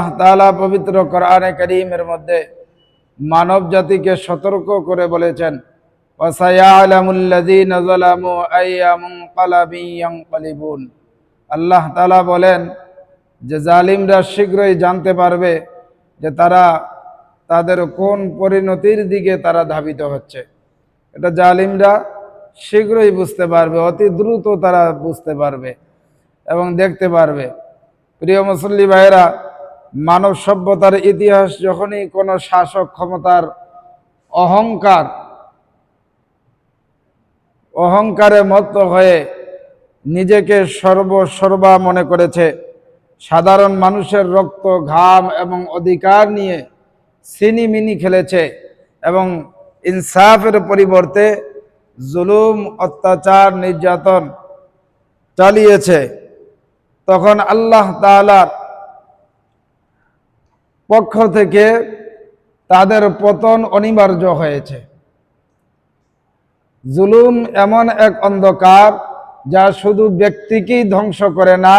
আল্লাহ তাআলা পবিত্র কোরআনে কারীমের মধ্যে মানব জাতিকে সতর্ক করে বলেছেন, ওয়াসায়ালামুল্লাযীনা যালামু আইয়া মুনকালাবিন ইয়ানকালিবুন। আল্লাহ তাআলা বলেন যে জালিমরা শীঘ্রই জানতে পারবে যে তারা তাদের কোন পরিণতির দিকে তারা ধাবিত হচ্ছে। এটা জালিমরা শীঘ্রই বুঝতে পারবে, অতি দ্রুত তারা বুঝতে পারবে এবং দেখতে পারবে। প্রিয় মুসল্লি ভাইরা, মানব সভ্যতার ইতিহাস যখনই কোনো শাসক ক্ষমতার অহংকারে মত্ত হয়ে নিজেকে সর্বসর্বা মনে করেছে, সাধারণ মানুষের রক্ত, ঘাম এবং অধিকার নিয়ে ছিনিমিনি খেলেছে এবং ইনসাফের পরিবর্তে জুলুম, অত্যাচার, নির্যাতন চালিয়েছে, তখন আল্লাহ তাআলার পক্ষ থেকে তাদের পতন অনিবার্য হয়েছে। জুলুম এমন এক অন্ধকার যা শুধু ব্যক্তিকেই ধ্বংস করে না,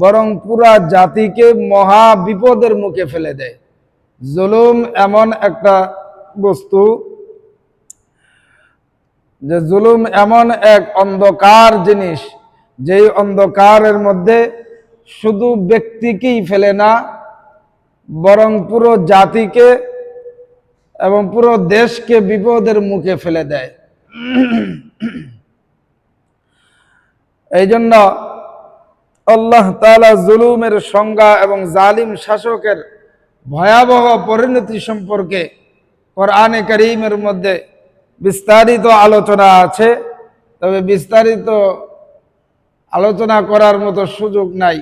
বরং পুরা জাতিকে মহা বিপদের মুখে ফেলে দেয়। জুলুম এমন একটা বস্তু যে জুলুম এমন এক অন্ধকার জিনিস, যেই অন্ধকারের মধ্যে শুধু ব্যক্তিকেই ফেলে না, বরং পুরো জাতিকে এবং পুরো দেশকে বিপদের মুখে ফেলে দেয়। এই জন্য আল্লাহ তাআলা জুলুমের সংজ্ঞা এবং জালিম শাসকের ভয়াবহ পরিণতি সম্পর্কে কোরআনে কারীমের মধ্যে বিস্তারিত আলোচনা আছে। তবে বিস্তারিত আলোচনা করার মতো সুযোগ নাই।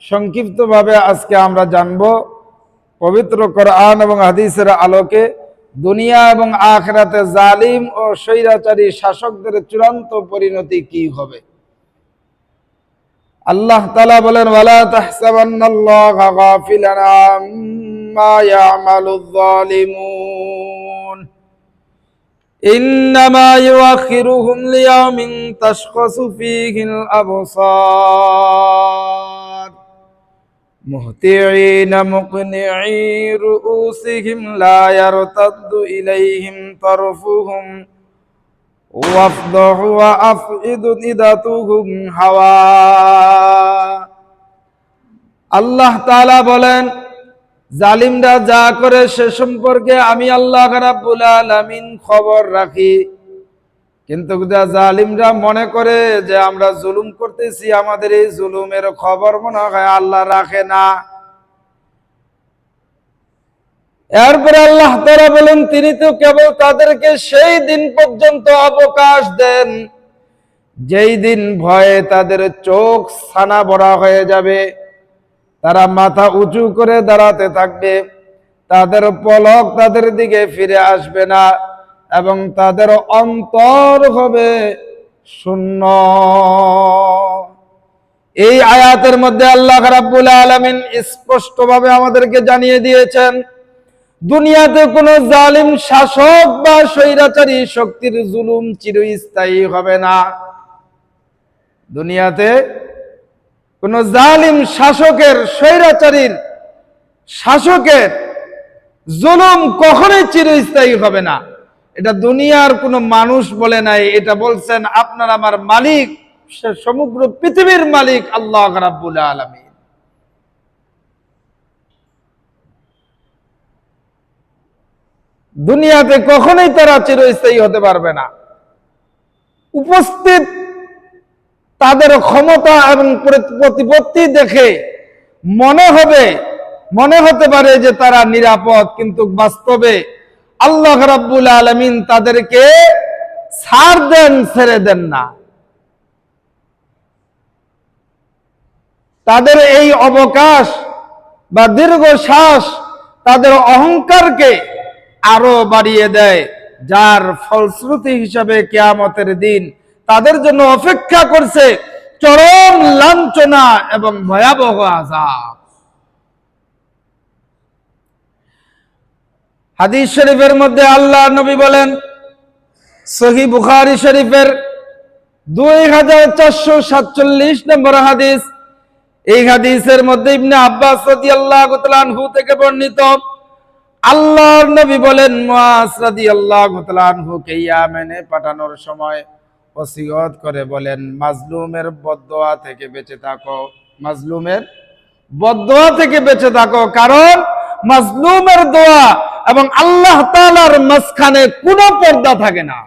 সংক্ষিপ্তভাবে আজকে আমরা জানব পবিত্র কোরআন এবং হাদিসের আলোকে দুনিয়া এবং আখিরাতে জালিম ও স্বৈরাচারী শাসকদের চূড়ান্ত পরিণতি কি হবে। আল্লাহ তাআলা বলেন, ওয়ালা তাহসাবান্নাল্লাহা গাফিলান আম্মা ইয়ামালুয যালিমুন ইন্নামা ইউআখিরুহুম লিয়াউমিন তাশখাসু ফীহিল আবসার মুহতিঈনা মুকনিঈ রুউসিহিম লা ইয়ারতাদ্দু ইলাইহিম তারফুহুম ওয়াফদাহু ওয়া আফইদাতুহুম হাওয়া। আল্লাহ তাআলা বলেন, জালিমরা যা করে সে সম্পর্কে আমি আল্লাহ রাব্বুল আলামিন খবর রাখি। কিন্তু জালিমরা মনে করে যে আমরা জুলুম করতেছি, আমাদের এই জুলুমের খবর মনে হয় আল্লাহ রাখে না। এরপরে আল্লাহ তাআলা বলেন, তিনি তো কেবল তাদেরকে সেই দিন পর্যন্ত অবকাশ দেন যেই দিন ভয়ে তাদের চোখ ছানা বড়া হয়ে যাবে, তারা মাথা উঁচু করে দাঁড়াতে থাকবে, তাদের পলক তাদের দিকে ফিরে আসবে না এবং তাদের অন্তর হবে শূন্য। এই আয়াতের মধ্যে আল্লাহ রাব্বুল আলামিন স্পষ্টভাবে আমাদেরকে জানিয়ে দিয়েছেন, দুনিয়াতে কোনো জালিম শাসক বা স্বৈরাচারী শক্তির জুলুম চিরস্থায়ী হবে না। দুনিয়াতে কোনো জালিম শাসকের, স্বৈরাচারীর শাসকের জুলুম কখনোই চিরস্থায়ী হবে না। এটা দুনিয়ার কোনো মানুষ বলে নাই, এটা বলছেন আপনার আমার মালিক, সে সমগ্র পৃথিবীর মালিক আল্লাহ রাব্বুল আলামিন। দুনিয়াতে কখনোই তারা চিরস্থায়ী হতে পারবে না। উপস্থিত তাদের ক্ষমতা এবং প্রতিপত্তি দেখে মনে হতে পারে যে তারা নিরাপদ, কিন্তু বাস্তবে আল্লাহ রাব্বুল আলামিন তাদেরকে ছাড় দেন, ছেড়ে দেন না। তাদের এই অবকাশ বা দীর্ঘশ্বাস তাদের অহংকারকে আরো বাড়িয়ে দেয়, যার ফলশ্রুতি হিসাবে কিয়ামতের দিন তাদের জন্য অপেক্ষা করছে চরম লাঞ্ছনা এবং ভয়াবহ আযাব। হাদিস শরীফের মধ্যে আল্লাহ নবী বলেন, সহিহ বুখারী শরীফের 2447 নম্বর হাদিস, এই হাদিসের মধ্যে ইবনে আব্বাস রাদিয়াল্লাহু তাআলা আনহু থেকে বর্ণিত, আল্লাহর নবী বলেন মুআজ রাদিয়াল্লাহু তাআলা আনহুকে ইয়ামেনে পাঠানোর সময় ওসিয়ত করে বলেন, মাজলুমের বদদোয়া থেকে বেঁচে থাকো, মাজলুমের বদদোয়া থেকে বেঁচে থাকো, কারণ মাজলুমের দোয়া এবং আল্লাহ তাআলার মাঝখানে কোনো পর্দা থাকে না,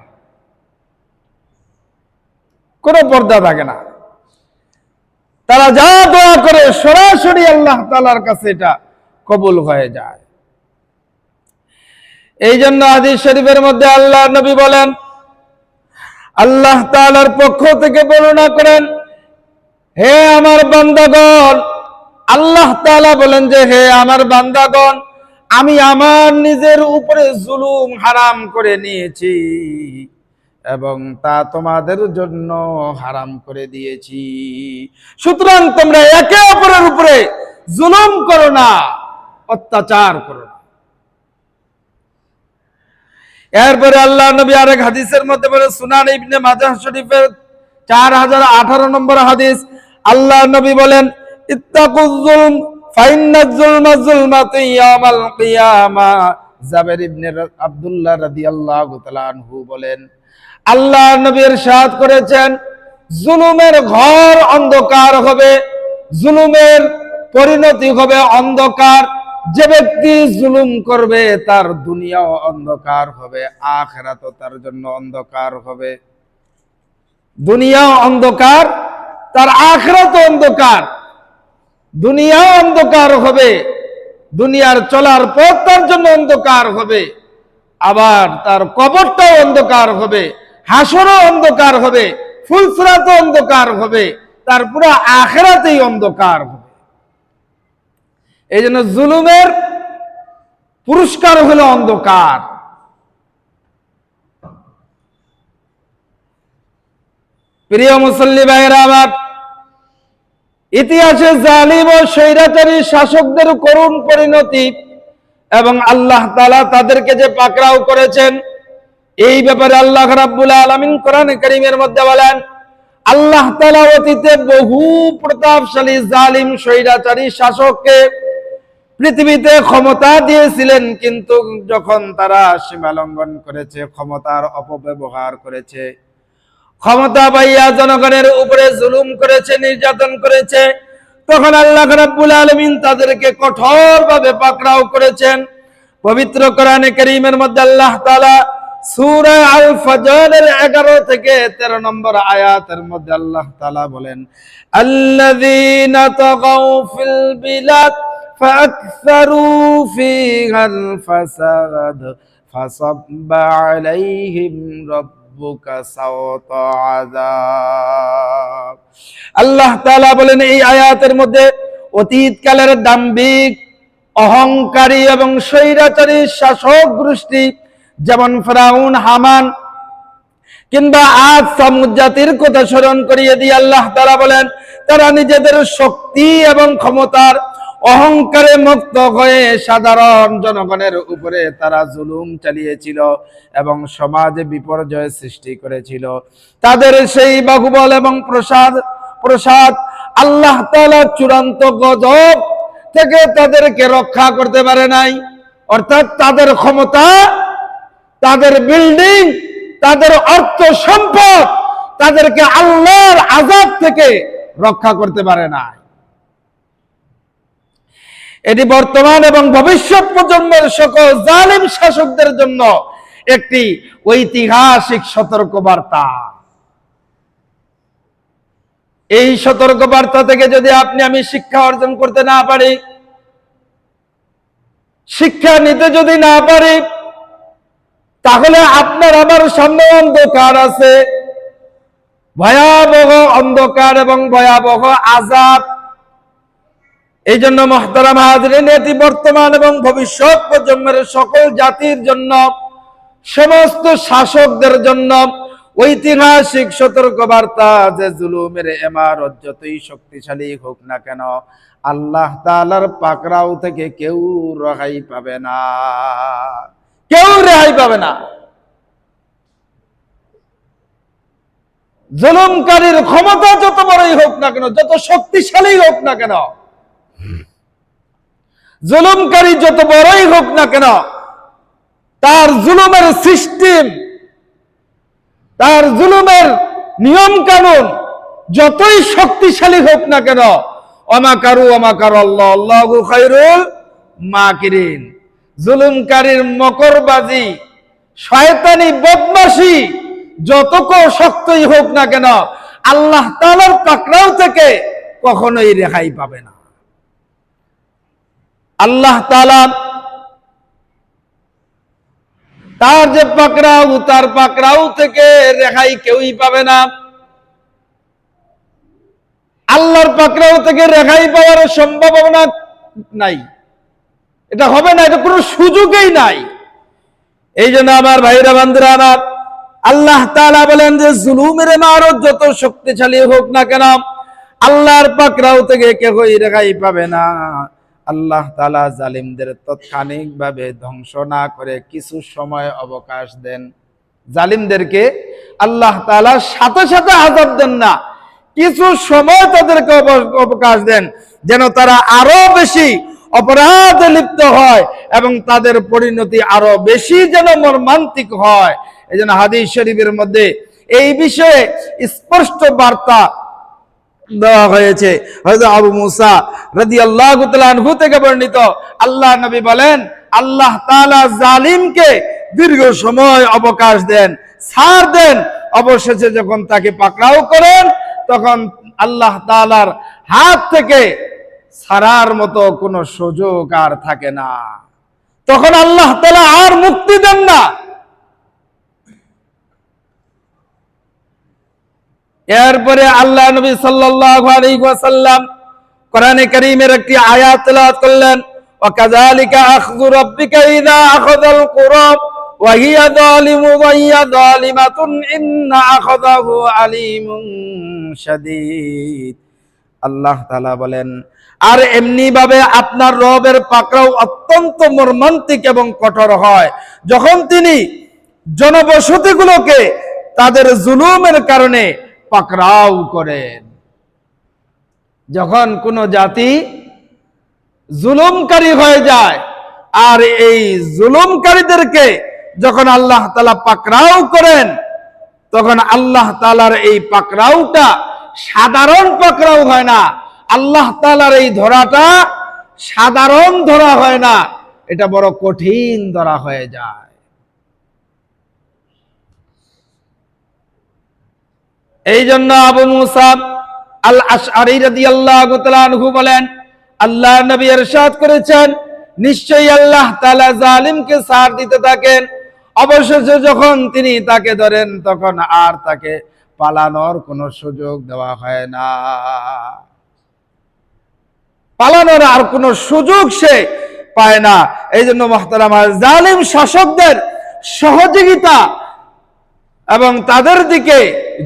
কোনো পর্দা থাকে না। তারা যা দোয়া করে সরাসরি আল্লাহ তাআলার কাছে এটা কবুল হয়ে যায়। এই জন্য হাদিস শরীফের মধ্যে আল্লাহ নবী বলেন, আল্লাহ তাআলার পক্ষ থেকে বর্ণনা করেন, হে আমার বান্দাগণ, আল্লাহ তাআলা বলেন যে হে আমার বান্দাগণ, আমি আমার নিজের উপরে জুলুম হারাম করে নিয়েছি এবং তা তোমাদের জন্য হারাম করে দিয়েছি, সুতরাং তোমরা একে অপরের উপরে জুলুম করো না, অত্যাচার করো না। এরপরে আল্লাহ নবী আরেক হাদিসের মধ্যে বলে, সুনান ইবনে মাজাহ শরীফের 4018 নম্বর হাদিস, আল্লাহ নবী বলেন, ইত্তাকুজ জুলম ফাইন্নাজ জুলমা জুলমাতু ইয়াউমাল কিয়ামা। জাবের ইবনে আব্দুল্লাহ রাদিয়াল্লাহু তাআলা আনহু বলেন, আল্লাহ নবী ইরশাদ করেছেন, জুলুমের ঘর অন্ধকার হবে, জুলুমের পরিণতি হবে অন্ধকার। যে ব্যক্তি জুলুম করবে তার দুনিয়াও অন্ধকার হবে, আখিরাতও তার জন্য অন্ধকার হবে। দুনিয়াও অন্ধকার, তার আখিরাতও অন্ধকার। দুনিয়াও অন্ধকার হবে, দুনিয়ার চলার পথ তার জন্য অন্ধকার হবে, আবার তার কবরটাও অন্ধকার হবে, হাসরও অন্ধকার হবে, ফুলসিরাতও অন্ধকার হবে, তার পুরো আখিরাতেই অন্ধকার হবে। এই জন্য জুলুমের পুরস্কার হলো অন্ধকার। প্রিয় মুসল্লি ভাইরা আমার, ইতিহাসে জালিম ও স্বৈরাচারী শাসকদের করুণ পরিণতি এবং আল্লাহ তাআলা তাদেরকে যে পাকড়াও করেছেন, এই ব্যাপারে আল্লাহ রাব্বুল আলামিন কোরআনে কারীমের মধ্যে বলেন, আল্লাহ তাআলা অতীতে বহু প্রতাপশালী জালিম স্বৈরাচারী শাসককে পৃথিবীতে ক্ষমতা দিয়েছিলেন, কিন্তু যখন তারা সীমা লঙ্ঘন করেছে, ক্ষমতার অপব্যবহার করেছে, ক্ষমতা পাইয়া জনগণের উপরে জুলুম করেছে, নির্যাতন করেছে, তখন আল্লাহ রাব্বুল আলামিন তাদেরকে কঠোরভাবে পাকড়াও করেছেন। পবিত্র কোরআনে কারীমের মধ্যে আল্লাহ তাআলা সূরা আল ফজরের 11 থেকে 13 নম্বর আয়াতের মধ্যে আল্লাহ তাআলা বলেন, আল্লাযীনা তাগাউ ফিল বিলাদ فأكثروا فيها الفساد فصب عليهم ربك سوط عذاب। আল্লাহ তাআলা বলেন, এই আয়াতের মধ্যে অতীতকালের দাম্ভিক, অহংকারী এবং স্বৈরাচারী শাসক গোষ্ঠী যেমন ফিরআউন, হামান কিংবা আদ সামুদ জাতির কথা স্মরণ করিয়ে দিয়ে আল্লাহ তাআলা বলেন, তারা নিজেদের শক্তি এবং ক্ষমতার অহংকারে মুক্ত হয়ে সাধারণ জনগণের উপরে তারা জুলুম চালিয়েছিল এবং সমাজে বিপর্যয় সৃষ্টি করেছিল। তাদের সেই বাহুবল এবং প্রসাদ আল্লাহ তাআলা চূড়ান্ত গজব থেকে তাদেরকে রক্ষা করতে পারে নাই। অর্থাৎ তাদের ক্ষমতা, তাদের বিল্ডিং, তাদের অর্থ সম্পদ তাদেরকে আল্লাহর আযাব থেকে রক্ষা করতে পারে না। এটি বর্তমান এবং ভবিষ্যৎ প্রজন্মের সকল জালিম শাসকদের জন্য একটি ঐতিহাসিক সতর্কবার্তা। এই সতর্কবার্তা থেকে যদি আপনি আমি শিক্ষা অর্জন করতে না পারি, শিক্ষা নিতে যদি না পারি, তাহলে আপনার আমার সামনে অন্ধকার আছে, ভয়াবহ অন্ধকার এবং ভয়াবহ আযাব। এই জন্য মুহতারাম হাজরিন, এটি বর্তমান এবং ভবিষ্যৎ প্রজন্মের সকল জাতির জন্য, সমস্ত শাসকদের জন্য ঐতিহাসিক সতর্কবার্তা যে জুলুমের ইমারত যতই শক্তিশালী হোক না কেন, আল্লাহ তাআলার পাকড়াও থেকে কেউ রেহাই পাবে না, কেউ রেহাই পাবে না। জুলুমকারীর ক্ষমতা যত বড়ই হোক না কেন, যত শক্তিশালী হোক না কেন, জুলুমকারী যত বড়ই হোক না কেন, তার জুলুমের সিস্টেম, তার জুলুমের নিয়ম কানুন যতই শক্তিশালী হোক না কেন, অমাকারু অমাকার আল্লাহ আল্লাহু খায়রুল মাকিরিন, জুলুমকারীর মকরবাজি, শয়তানি বদমাশি যতক শক্তই হোক না কেন, আল্লাহ তাআলার পাকড়াও থেকে কখনোই রেহাই পাবে না। আল্লাহ তাআলা তার যে পাকড়াও, তার পাকড়াও থেকে রেহাই কেউই পাবে না। আল্লাহর পাকড়াও থেকে রেহাই পাওয়ার সম্ভাবনা নাই, এটা হবে না, এটা কোনো সুযোগই নাই। এই জন্য আমার ভাইরা বান্ধবীরা আমার, আল্লাহ তাআলা বলেন যে জুলুমের ইমারত যত শক্তিশালী হোক না কেন, আল্লাহর পাকড়াও থেকে কেউই রেহাই পাবে না। আল্লাহ তাআলা জালিমদের তাৎক্ষণিকভাবে ধ্বংস না করে কিছু সময় অবকাশ দেন। জালিমদেরকে আল্লাহ তাআলা সাথে সাথে আযাব দেন না, কিছু সময় তাদেরকে অবকাশ দেন, যেন তারা আরো বেশি অপরাধে লিপ্ত হয় এবং তাদের পরিণতি আরো বেশি যেন মর্মান্তিক হয়। এই জন্য হাদিস শরীফের মধ্যে এই বিষয়ে স্পষ্ট বার্তা দেওয়া হয়েছে। হযরত আবু মুসা রাদিয়াল্লাহু তাআলা আনহু থেকে বর্ণিত, আল্লাহ নবী বলেন, আল্লাহ তাআলা জালিমকে দীর্ঘ সময় অবকাশ দেন, ছাড় দেন, অবশেষে যখন তাকে পাকড়াও করেন তখন আল্লাহ তাআলার হাত থেকে ছাড়ার মতো কোনো সুযোগ আর থাকে না, তখন আল্লাহ তাআলা আর মুক্তি দেন না। এরপরে আল্লাহ নবী সাল্লাল্লাহু আলাইহি ওয়াসাল্লাম কোরআনে কারীমের একটি আয়াত তেলাওয়াত করলেন, ওয়া কাযালিকা আখযু রাব্বিকা ইযা আখাযাল কুরা ওয়া হিয়া যালিমু ওয়া হিয়া যালিমাতুন ইন্না আখাযাহু আলীমুন শাদীদ। আল্লাহ তাআলা বলেন, আর এমনি ভাবে আপনার রবের পাকড়াও অত্যন্ত মর্মান্তিক এবং কঠোর হয় যখন তিনি জনবসতিগুলোকে তাদের জুলুমের কারণে পাকড়াও করেন। যখন কোন জাতি জুলুমকারী হয়ে যায় আর এই জুলুমকারীদেরকে যখন আল্লাহ তাআলা পাকড়াও করেন, তখন আল্লাহ তাআলার এই পাকড়াওটা সাধারণ পাকড়াও হয় না। আল্লাহ তাআলার এই ধরাটা সাধারণ ধরা হয় না, এটা বড় কঠিন ধরা হয়ে যায়। এই জন্য আবু মুসা আল আশআরী রাদিয়াল্লাহু তাআলা আনহু বলেন, আল্লাহর নবী ইরশাদ করেছেন, নিশ্চয়ই আল্লাহ তাআলা জালিমকে ছাড় দিতে থাকেন, অবশেষে যখন তিনি তাকে ধরেন তখন আর তাকে পালানোর কোনো সুযোগ দেওয়া হয় না, পালানোর আর কোনো সুযোগ সে পায় না। এই জন্য মুহতারাম, জালিম শাসকদের সহযোগিতা এবং তাদের দিকে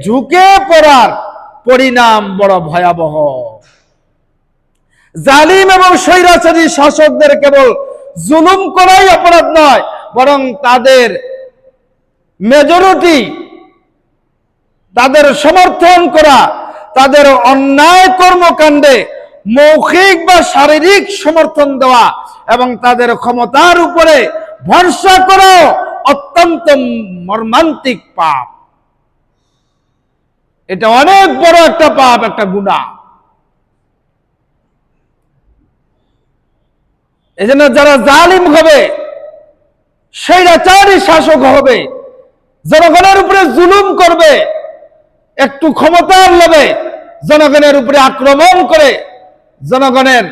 ঝুঁকে পড়ার পরিণাম বড় ভয়াবহ। জালিম এবং স্বৈরাচারী শাসকদের কেবল জুলুম করাই অপরাধ নয়, বরং তাদের মেজরিটি, তাদের সমর্থন করা, তাদের অন্যায় কর্মকাণ্ডে মৌখিক বা শারীরিক সমর্থন দেওয়া এবং তাদের ক্ষমতার উপরে ভরসা করা অত্যন্ত মর্মান্তিক পাপ। এটা অনেক বড় একটা পাপ, একটা গুনাহ। এজন্য যারা জালিম হবে, স্বৈরাচারী শাসক হবে, জনগণের উপরে জুলুম করবে, একটু ক্ষমতার লোভে জনগণের উপরে আক্রমণ করে জনগণের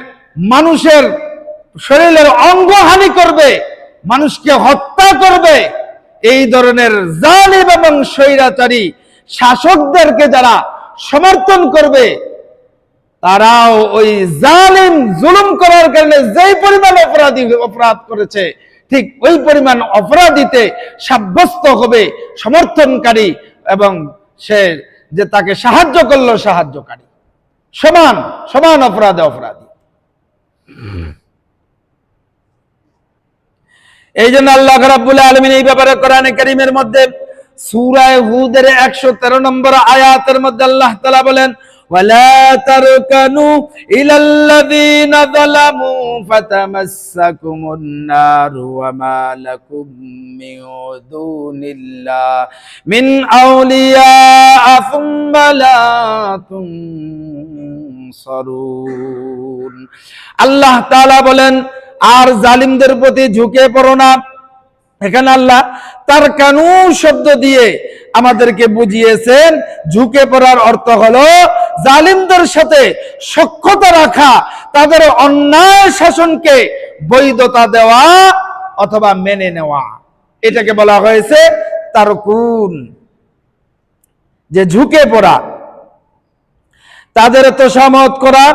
মানুষের শরীরের অঙ্গহানি করবে, মানুষকে হত্যা করবে, এই ধরনের জালিম এবং স্বৈরাচারী শাসকদেরকে যারা সমর্থন করবে, তারাও ওই জালিম জুলুম করার কারণে যেই পরিমাণ অপরাধ করেছে, ঠিক ওই পরিমাণ অপরাধীতে সাব্যস্ত হবে সমর্থনকারী এবং সে যে তাকে সাহায্য করলো সাহায্যকারী, সমান সমান অপরাধে অপরাধী। এই জন্য আল্লাহ রাব্বুল আলামিন এই ব্যাপারে কোরআনে কারীমের মধ্যে সূরা হুদের 113 নম্বর আয়াতের মধ্যে আল্লাহ তাআলা বলেন, ওয়ালা তারকানু ইলাল্লাযীনা যালামু ফাতামাসসাকুমুন নারু ওয়া মা লাকুম মিন দুনিল্লাহ মিন আউলিয়া সুম্মা লা তুনসারুন। আল্লাহ তাআলা বলেন, আর জালিমদের প্রতি ঝুঁকে পড়ো না। এখানে আল্লাহ তার কানু শব্দ দিয়ে আমাদেরকে বুঝিয়েছেন, ঝুঁকে পড়ার অর্থ হলো জালিমদের সাথে সখ্যতা রাখা, তাদের অন্যায় শাসনকে বৈধতা দেওয়া অথবা মেনে নেওয়া, এটাকে বলা হয়েছে তারকুন, যে ঝুঁকে পড়া, তাদের তোষামত করা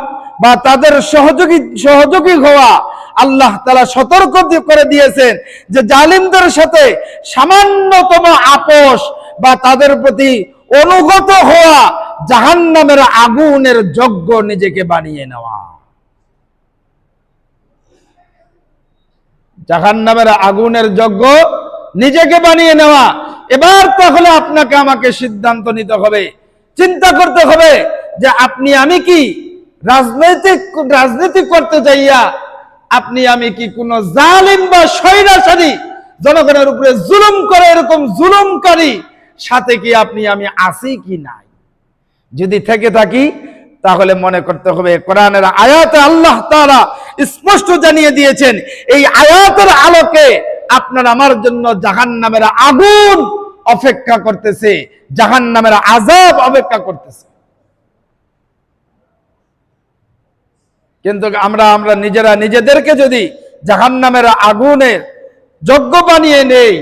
বা তাদের সহযোগী হওয়া। আল্লাহ তাআলা সতর্ক করে দিয়েছেন যে জালিমদের সাথে সামান্যতম আপোষ বা তাদের প্রতি অনুগত হওয়া জাহান্নামের আগুনের যোগ্য নিজেকে বানিয়ে নেওয়া, জাহান্নামের আগুনের যোগ্য নিজেকে বানিয়ে নেওয়া। এবার তাহলে আপনাকে আমাকে সিদ্ধান্ত নিতে হবে, চিন্তা করতে হবে যে আপনি আমি কি রাজনীতি করতে যাইয়া আপনি আমি কি কোন জালিম বা স্বৈরাচারী জনগণের উপরে জুলুম করে এরকম জুলুমকারী সাথে কি আপনি আমি আছি কি নাই? যদি থেকে থাকি তাহলে মনে করতে হবে কোরআনের আয়াতে আল্লাহ তাআলা স্পষ্ট জানিয়ে দিয়েছেন, এই আয়াতের আলোকে আপনার আমার জন্য জাহান্নামের আগুন অপেক্ষা করতেছে, জাহান্নামের আযাব অপেক্ষা করতেছে। কিন্তু আমরা নিজেরা নিজেদেরকে যদি জাহান্নামের আগুনের যোগ্য বানিয়ে নেই,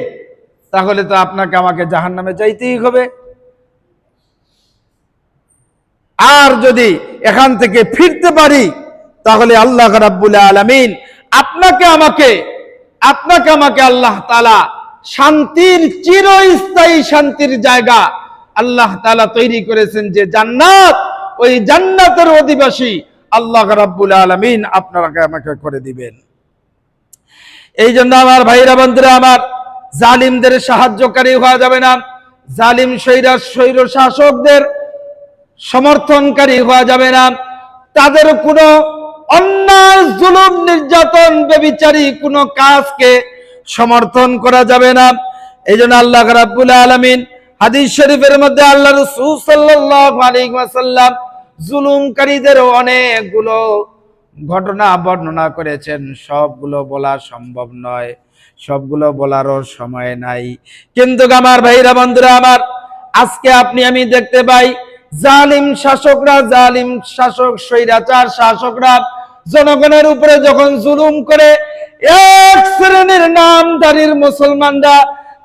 তাহলে তো আপনাকে আমাকে জাহান্নামে যাইতেই হবে। আর যদি এখান থেকে ফিরতে পারি, তাহলে আল্লাহ রাব্বুল আলামিন আপনাকে আমাকে আল্লাহ তাআলা শান্তির, চিরস্থায়ী শান্তির জায়গা আল্লাহ তাআলা তৈরি করেছেন, যে জান্নাত, ওই জান্নাতের অধিবাসী আল্লাহ রাব্বুল আলামিন আপনাকে আমাকে করে দিবেন। এই জন্য আমার ভাইরা বন্ধুরা আমার, জালিমদের সাহায্যকারী হওয়া যাবে না, জালিম স্বৈর শাসকদের সমর্থনকারী হওয়া যাবে না, তাদের কোনো অন্যায়, জুলুম, নির্যাতন, ব্যভিচারী কোনো কাজকে সমর্থন করা যাবে না। এই জন্য আল্লাহ রাব্বুল আলামিন হাদিস শরীফের মধ্যে আল্লাহ রাসূল সাল্লাল্লাহু আলাইহি ওয়াসাল্লাম জুলুমকারীদের অনেকগুলো ঘটনা বর্ণনা করেছেন। সবগুলো বলা সম্ভব নয়, সবগুলো বলারও সময় নাই। কিন্তু আমার ভাইরা বন্ধুরা আমার, আজকে আপনি আমি দেখতে পাই জালিম শাসক স্বৈরাচার শাসকরা জনগণের উপরে যখন জুলুম করে, এক শ্রেণীর নামধারীর মুসলমানরা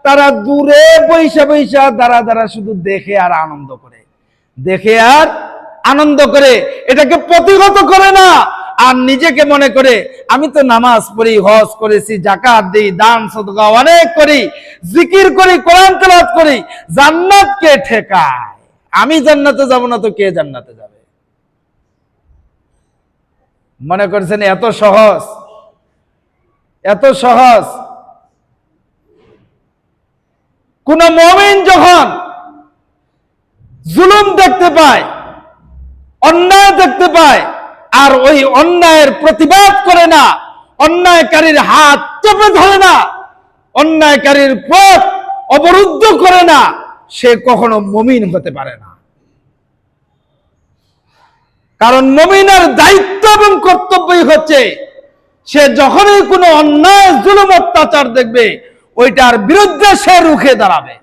তারা দূরে বৈশা দাঁড়া শুধু দেখে আর আনন্দ করে, এটাকে প্রতিহত করে না। আর নিজেকে মনে করে আমি তো নামাজ পড়ি, হজ করেছি, যাকাত দিই, দান সদকা অনেক করি, জিকির করি, কোরআন তেলাওয়াত করি, জান্নাত কে ঠেকায়? আমি জান্নাতে যাব না তো কে জান্নাতে যাবে? মনে করছেন এত সহজ? কোন মুমিন যখন জুলুম দেখতে পায়, অন্যায় দেখতে পায়, আর ওই অন্যায়ের প্রতিবাদ করে না, অন্যায়কারীর হাত চেপে ধরে না, অন্যায়কারীর পথ অবরুদ্ধ করে না, সে কখনো মুমিন হতে পারে না। কারণ মুমিনের দায়িত্ব এবং কর্তব্যই হচ্ছে, সে যখনই কোনো অন্যায়, জুলুম, অত্যাচার দেখবে, ওইটার বিরুদ্ধে সে রুখে দাঁড়াবে,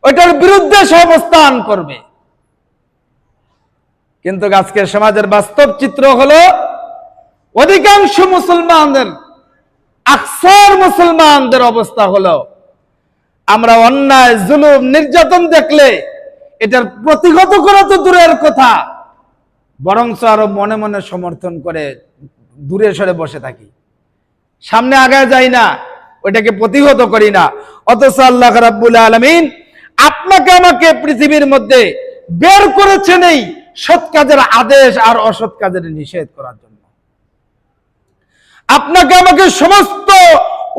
ওইটার বিরুদ্ধে সে অবস্থান করবে। কিন্তু আজকের সমাজের বাস্তব চিত্র হলো, অধিকাংশ মুসলমানদের, আকসার মুসলমানদের অবস্থা হলো, আমরা অন্যায়, জুলুম, নির্যাতন দেখলে এটার প্রতিহত করা তো দূরের কথা, বরঞ্চ আরো মনে মনে সমর্থন করে দূরে সরে বসে থাকি, সামনে আগায় যাই না, ওইটাকে প্রতিহত করি না। অথচ আল্লাহ রাব্বুল আলামিন আপনাকে আমাকে পৃথিবীর মধ্যে বের করেছেন এই সৎ কাজের আদেশ আর অসৎ কাজের নিষেধ করার জন্য। আপনাকে আমাকে সমস্ত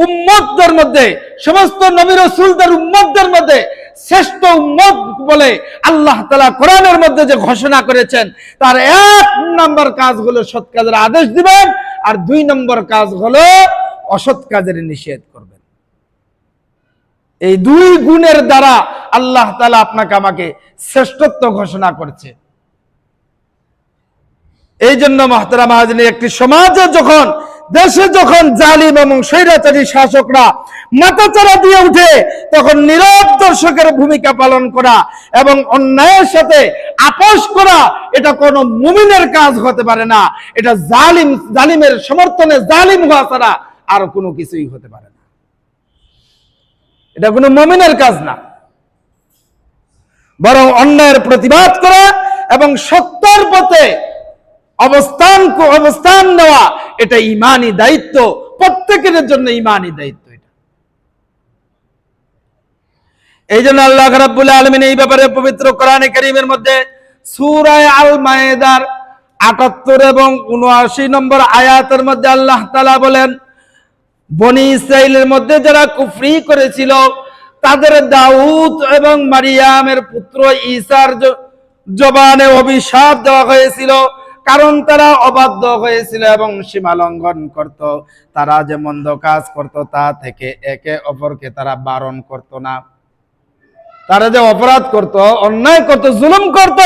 উম্মতদের মধ্যে, সমস্ত নবী রাসূলদের উম্মতদের মধ্যে শ্রেষ্ঠ উম্মত বলে আল্লাহ তাআলা কোরআনের মধ্যে যে ঘোষণা করেছেন, তার 1 নম্বর কাজ হলো সৎ কাজের আদেশ দিবেন, আর 2 নম্বর কাজ হলো অসৎ কাজের নিষেধ করবেন। এই 2 গুণের দ্বারা আল্লাহ তাআলা আপনাকে আমাকে শ্রেষ্ঠত্ব ঘোষণা করছে। এই জন্য মুহতারাম হাজিরিন, একটি সমাজে যখন, দেশে যখন জালিম এবং স্বৈরাচারী শাসকরা মাথাচাড়া দিয়ে উঠে, তখন নীরব দর্শকের ভূমিকা পালন করা এবং অন্যায়ের সাথে আপোষ করা, এটা কোনো মুমিনের কাজ হতে পারে না। এটা জালিমের সমর্থনে জালিম হওয়া ছাড়া আর কোনো কিছুই হতে পারে না। এটা কোনো মুমিনের কাজ না, বরং অন্যায়ের প্রতিবাদ করা এবং সত্যের পথে অবস্থান নেওয়া, এটা ঈমানি দায়িত্ব, প্রত্যেকের জন্য ঈমানি দায়িত্ব। এই জন্য আল্লাহ রাব্বুল আলামিন এই ব্যাপারে পবিত্র কোরআনে কারীমের মধ্যে সূরা আল মায়েদার ৭৮ এবং ৭৯ নম্বর আয়াতের মধ্যে আল্লাহ তাআলা বলেন, বনি ইসরাইলের মধ্যে যারা কুফরি করেছিল, তাদের দাউদ এবং মারিয়ামের পুত্র ঈসার জবানে অভিশাপ দেওয়া হয়েছিল, কারণ তারা অবাধ্য হয়েছিল এবং সীমা লঙ্ঘন করত। তারা যে মন্দ কাজ করত তা থেকে একে অপরকে তারা বারণ করত না। তারা যে অপরাধ করত, অন্যায় করত, জুলুম করত,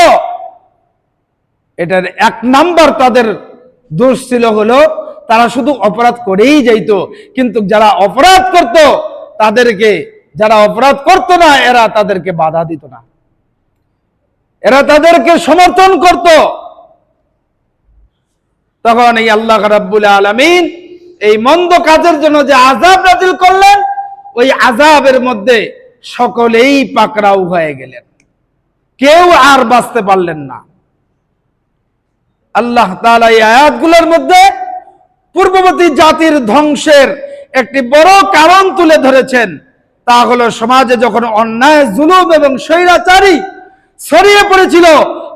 এটার 1 নাম্বার তাদের দোষ ছিল হলো তারা শুধু অপরাধ করেই যাইত, কিন্তু যারা অপরাধ করত তাদেরকে, যারা অপরাধ করত না, এরা তাদেরকে বাধা দিত না, এরা তাদেরকে সমর্থন করত। তখন এই আল্লাহ রাব্বুল আলামিন এই মন্দ কাজের জন্য যে আযাব নাযিল করলেন, ওই আযাবের মধ্যে সকলেই পাকড়াও হয়ে গেলেন, কেউ আর বাঁচতে পারলেন না। আল্লাহ তাআলা এই আয়াতগুলোর মধ্যে পূর্ববর্তী জাতির ধ্বংসের একটি বড় কারণ তুলে ধরেছেন। তা হলো সমাজে যখন অন্যায়, জুলুম এবং স্বৈরাচারী ছড়িয়ে পড়েছিল,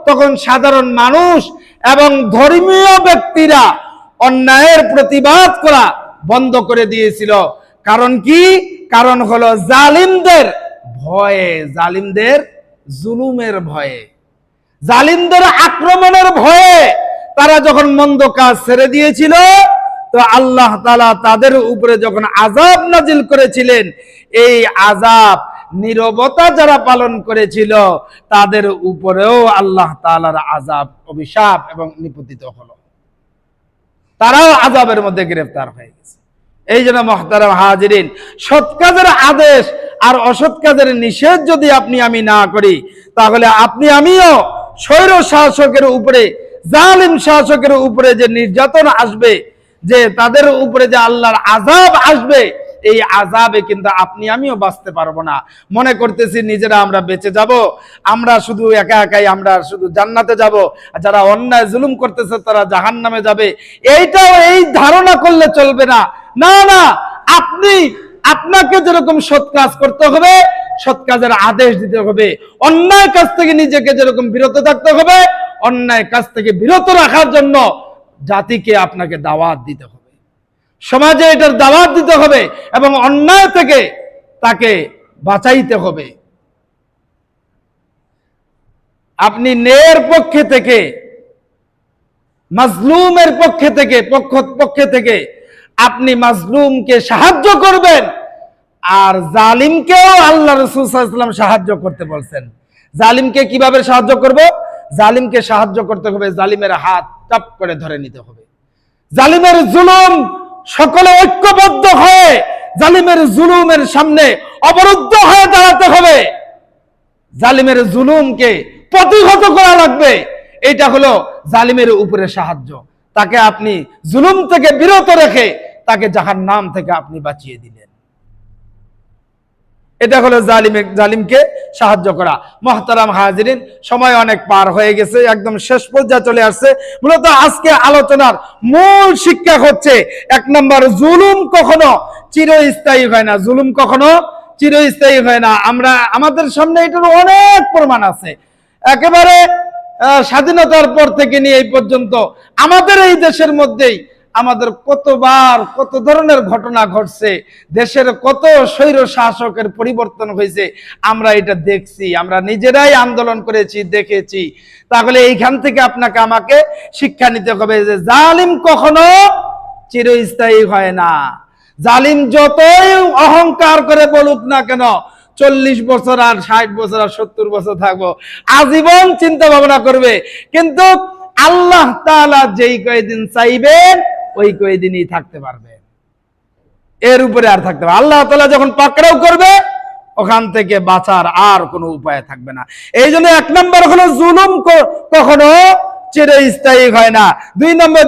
তখন সাধারণ মানুষ এবং ধর্মীয় ব্যক্তিরা অন্যায়ের প্রতিবাদ করা বন্ধ করে দিয়েছিল। কারণ কি? কারণ হলো জালিমদের ভয়ে, জালিমদের জুলুমের ভয়ে, জালিমদের আক্রমণের ভয়ে তারা যখন মন্দ কাজ ছেড়ে দিয়েছিল, তো আল্লাহ তাআলা তাদের উপরে যখন আযাব নাজিল করেছিলেন, এই আযাব নীরবতা যারা পালন করেছিল তাদের উপরেও আল্লাহ তাআলার আযাব, অভিশাপ এবং নিপতিত হলো, তারাও আযাবের মধ্যে গ্রেফতার হয়ে গেছে। এই জন্য মুহতারাম হাজিরিন, সৎ কাজের আদেশ আর অসৎ কাজের নিষেধ যদি আপনি আমি না করি, তাহলে আপনি আমিও স্বৈর শাসকের উপরে, জালিম শাসকের উপরে যে নির্যাতন আসবে, যে তাদের উপরে যে আল্লাহর আযাব আসবে, এই আযাবে কিন্তু আপনি আমিও বাঁচতে পারবো না। মনে করতেছি নিজেরা আমরা বেঁচে যাব, আমরা শুধু একা একাই আমরা শুধু জান্নাতে যাব, আর যারা অন্যায় জুলুম করতেছে তারা জাহান্নামে যাবে। এইটাও এই ধারণা করলে চলবে না। না না, আপনাকে যেরকম সৎ কাজ করতে হবে, সৎ কাজের আদেশ দিতে হবে, অন্যায় কাজ থেকে নিজেকে যেরকম বিরত থাকতে হবে, অন্যায় কাজ থেকে বিরত রাখার জন্য জাতিকে আপনাকে দাওয়াত দিতে হবে, সমাজে এটার দাওয়াত দিতে হবে এবং অন্যায় থেকে তাকে বাঁচাইতে হবে। আপনি ন্যায়ের পক্ষে থেকে, মাজলুমের পক্ষে থেকে আপনি মাজলুমকে সাহায্য করবেন, আর জালিমকেও আল্লাহ রাসূল সাল্লাল্লাহু আলাইহি ওয়াসাল্লাম সাহায্য করতে বলছেন। জালিমকে কিভাবে সাহায্য করব? জালিমকে সাহায্য করতে হবে, জালিমের হাত চাপ করে ধরে নিতে হবে। জালিমের জুলুম সকলে ঐক্যবদ্ধ হয়ে জালিমের জুলুমের সামনে অবরুদ্ধ হয়ে দাঁড়াতে হবে, জালিমের জুলুমকে প্রতিহত করা লাগবে। এটা হলো জালিমের উপরে সাহায্য। তাকে আপনি জুলুম থেকে বিরত রেখে তাকে জাহান্নাম থেকে আপনি বাঁচিয়ে দিলেন। এটা হলো জালিমকে সাহায্য করা। মুহতারাম হাজিরিন, সময় অনেক পার হয়ে গেছে, একদম শেষ পর্যায়ে চলে আসছে। মূলত আজকে আলোচনার মূল শিক্ষা হচ্ছে, 1 নম্বর, জুলুম কখনো চিরস্থায়ী হয় না, জুলুম কখনো চিরস্থায়ী হয় না। আমাদের সামনে এটার অনেক প্রমাণ আছে। একেবারে স্বাধীনতার পর থেকে নিয়ে এই পর্যন্ত আমাদের এই দেশের মধ্যেই আমাদের কতবার কত ধরনের ঘটনা ঘটছে, দেশের কত স্বৈর শাসকের পরিবর্তন হয়েছে, আমরা এটা দেখছি, আমরা নিজেরাই আন্দোলন করেছি, দেখেছি। তাহলে এইখান থেকে আপনাকে আমাকে শিক্ষা নিতে হবে যে জালিম কখনো চিরস্থায়ী হয় না। জালিম যতই অহংকার করে বলুক না কেন, 40 বছর আর 60 বছর আর 70 বছর থাকবো, আজীবন চিন্তা ভাবনা করবে, কিন্তু আল্লাহ তাআলা যেই কয়দিন চাইবেন ওই কয়দিনই থাকতে পারবে, এর উপরে আর থাকতে পারবে। আল্লাহ তাআলা যখন পাকড়াও করবে, ওখান থেকে বাঁচার আর কোনো উপায় থাকবে না। এই জন্য 1 নম্বর হলো জুলুম কখনো চিরস্থায়ী হয় না। 2 নম্বর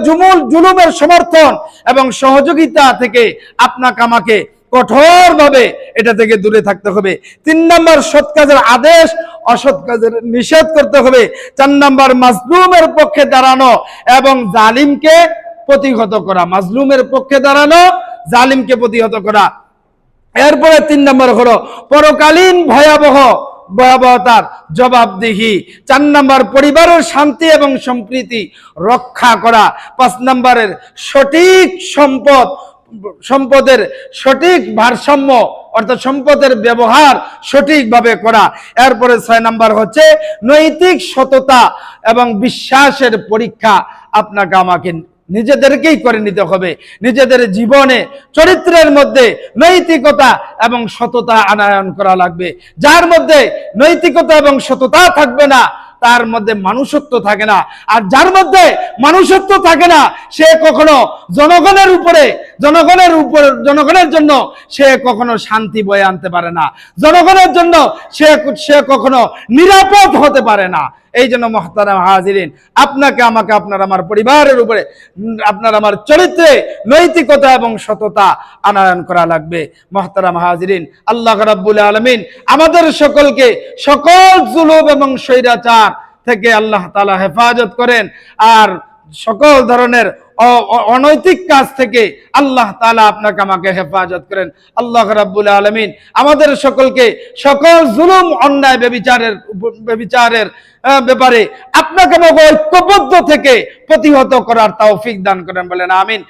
জুলুমের সমর্থন এবং সহযোগিতা থেকে আপনাকে আমাকে কঠোরভাবে এটা থেকে দূরে থাকতে হবে। 3 নম্বর সৎ কাজের আদেশ, অসৎ কাজের নিষেধ করতে হবে। 4 নম্বর মাজলুমের পক্ষে দাঁড়ানো এবং জালিমকে প্রতিহত করা, মাজলুমের পক্ষে দাঁড়ানো, জালিমকে প্রতিহত করা। এরপরে 3 নম্বর হলো পরকালীন ভয়াবহতার জবাবদিহি। 4 নম্বর পরিবারের শান্তি এবং সম্প্রীতি রক্ষা করা। 5 নম্বরের সঠিক সম্পদের সঠিক ভারসাম্য, অর্থাৎ সম্পদের ব্যবহার সঠিকভাবে করা। এরপরে 6 নম্বর হচ্ছে নৈতিক সততা এবং বিশ্বাসের পরীক্ষা আপনাকে আমাকে নিজেদেরকেই করে নিতে হবে। নিজেদের জীবনে চরিত্রের মধ্যে নৈতিকতা এবং সততা আনয়ন করা লাগবে। যার মধ্যে নৈতিকতা এবং সততা থাকবে না, তার মধ্যে মানুষত্ব থাকে না। আর যার মধ্যে মানুষত্ব থাকে না, সে কখনো জনগণের জন্য সে কখনো শান্তি বয়ে আনতে পারে না, জনগণের জন্য সে কখনো নিরাপদ হতে পারে না। এই জন্য মুহতারাম হাজিরিন, আপনাকে আমাকে, আপনার আমার পরিবারের উপরে, আপনার আমার চরিত্রে নৈতিকতা এবং সততা আনয়ন করা লাগবে। মুহতারাম হাজিরিন, আল্লাহ রাব্বুল আলামিন আমাদের সকলকে সকল জুলুম এবং স্বৈরাচার থেকে আল্লাহ তাআলা হেফাজত করেন, আর সকল ধরনের অনৈতিক কাজ থেকে আল্লাহ তাআলা আপনাকে আমাকে হেফাজত করেন। আল্লাহ রাব্বুল আলামিন আমাদের সকলকে সকল জুলুম, অন্যায়, ব্যভিচারের ব্যাপারে আপনাকে আমাকে ঐক্যবদ্ধ থেকে প্রতিহত করার তৌফিক দান করেন, বলেন আমিন।